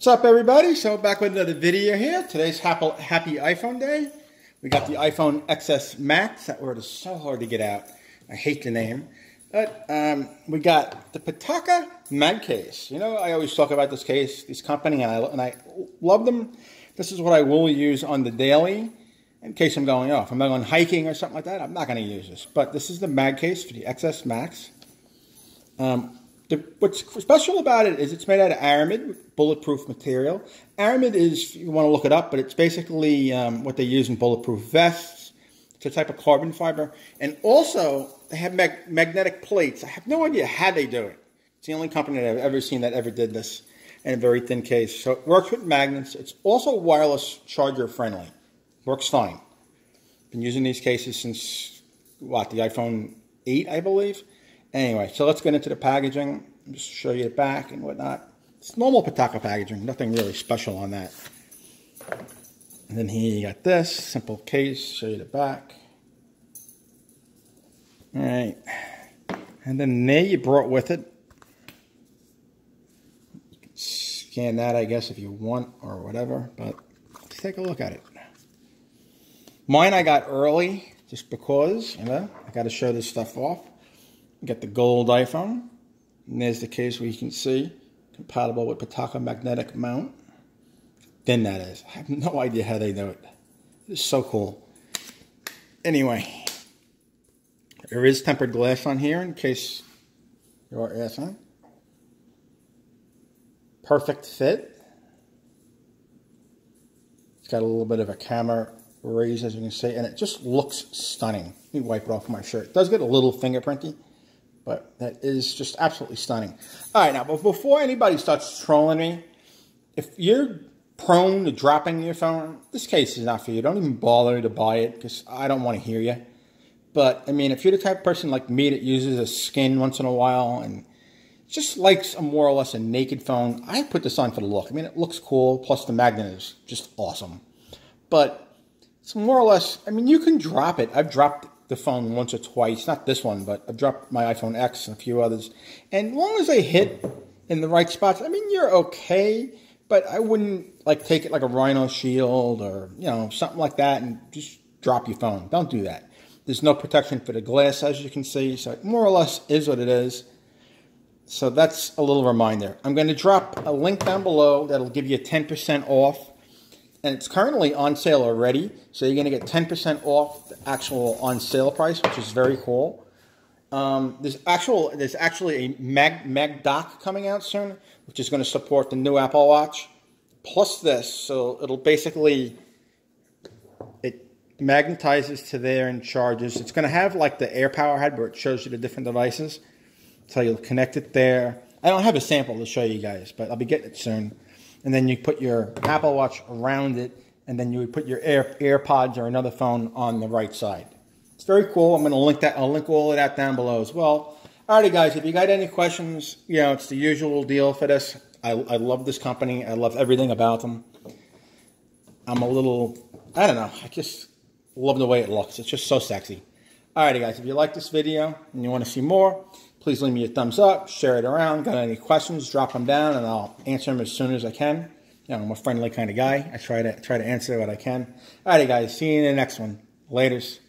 What's up, everybody? So back with another video here. Today's happy iPhone day. We got the iPhone XS Max. That word is so hard to get out. I hate the name. But we got the Pitaka MagCase. You know, I always talk about this company, and I love them. This is what I will use on the daily in case I'm going off. If I'm going hiking or something like that, I'm not going to use this. But this is the MagCase for the XS Max. What's special about it is it's made out of aramid, bulletproof material. Aramid is, you want to look it up, but it's basically what they use in bulletproof vests. It's a type of carbon fiber. And also, they have magnetic plates. I have no idea how they do it. It's the only company that I've ever seen that ever did this in a very thin case. So it works with magnets. It's also wireless charger friendly. Works fine. Been using these cases since, what, the iPhone 8, I believe? Anyway, so let's get into the packaging. Just show you the back and whatnot. It's normal Pitaka packaging. Nothing really special on that. And then here you got this simple case. Show you the back. All right. And then there you brought with it. You can scan that, I guess, if you want or whatever. But let's take a look at it. Mine I got early just because, you know, I got to show this stuff off. Got the gold iPhone, and there's the case where you can see, compatible with Pitaka magnetic mount. Thin that is. I have no idea how they do it. It's so cool. Anyway, there is tempered glass on here in case you are asking. Perfect fit. It's got a little bit of a camera raise, as you can see, and it just looks stunning. Let me wipe it off my shirt. It does get a little fingerprinty, but that is just absolutely stunning. All right, now, but before anybody starts trolling me, if you're prone to dropping your phone, this case is not for you. Don't even bother to buy it because I don't want to hear you. But, I mean, if you're the type of person like me that uses a skin once in a while and just likes a more or less a naked phone, I put this on for the look. I mean, it looks cool, plus the magnet is just awesome. But it's more or less, I mean, you can drop it. I've dropped the phone once or twice, not this one, but I've dropped my iPhone X and a few others. And as long as they hit in the right spots, I mean, you're okay, but I wouldn't like take it like a Rhino Shield or, you know, something like that and just drop your phone. Don't do that. There's no protection for the glass, as you can see, so it more or less is what it is. So that's a little reminder. I'm going to drop a link down below that'll give you 10% off. And it's currently on sale already, so you're going to get 10% off the actual on sale price, which is very cool. There's actually a Magdock coming out soon, which is going to support the new Apple Watch, plus this. So it'll basically, it magnetizes to there and charges. It's going to have like the AirPower head where it shows you the different devices. So you'll connect it there. I don't have a sample to show you guys, but I'll be getting it soon. And then you put your Apple Watch around it, and then you would put your AirPods or another phone on the right side. It's very cool. I'm going to link that. I'll link all of that down below as well. Alrighty, guys. If you got any questions, you know, it's the usual deal for this. I love this company. I love everything about them. I'm a little, I don't know. I just love the way it looks. It's just so sexy. Alrighty, guys. If you like this video and you want to see more, please leave me a thumbs up, share it around. Got any questions, drop them down, and I'll answer them as soon as I can. You know, I'm a friendly kind of guy. I try to answer what I can. Alrighty, guys. See you in the next one. Laters.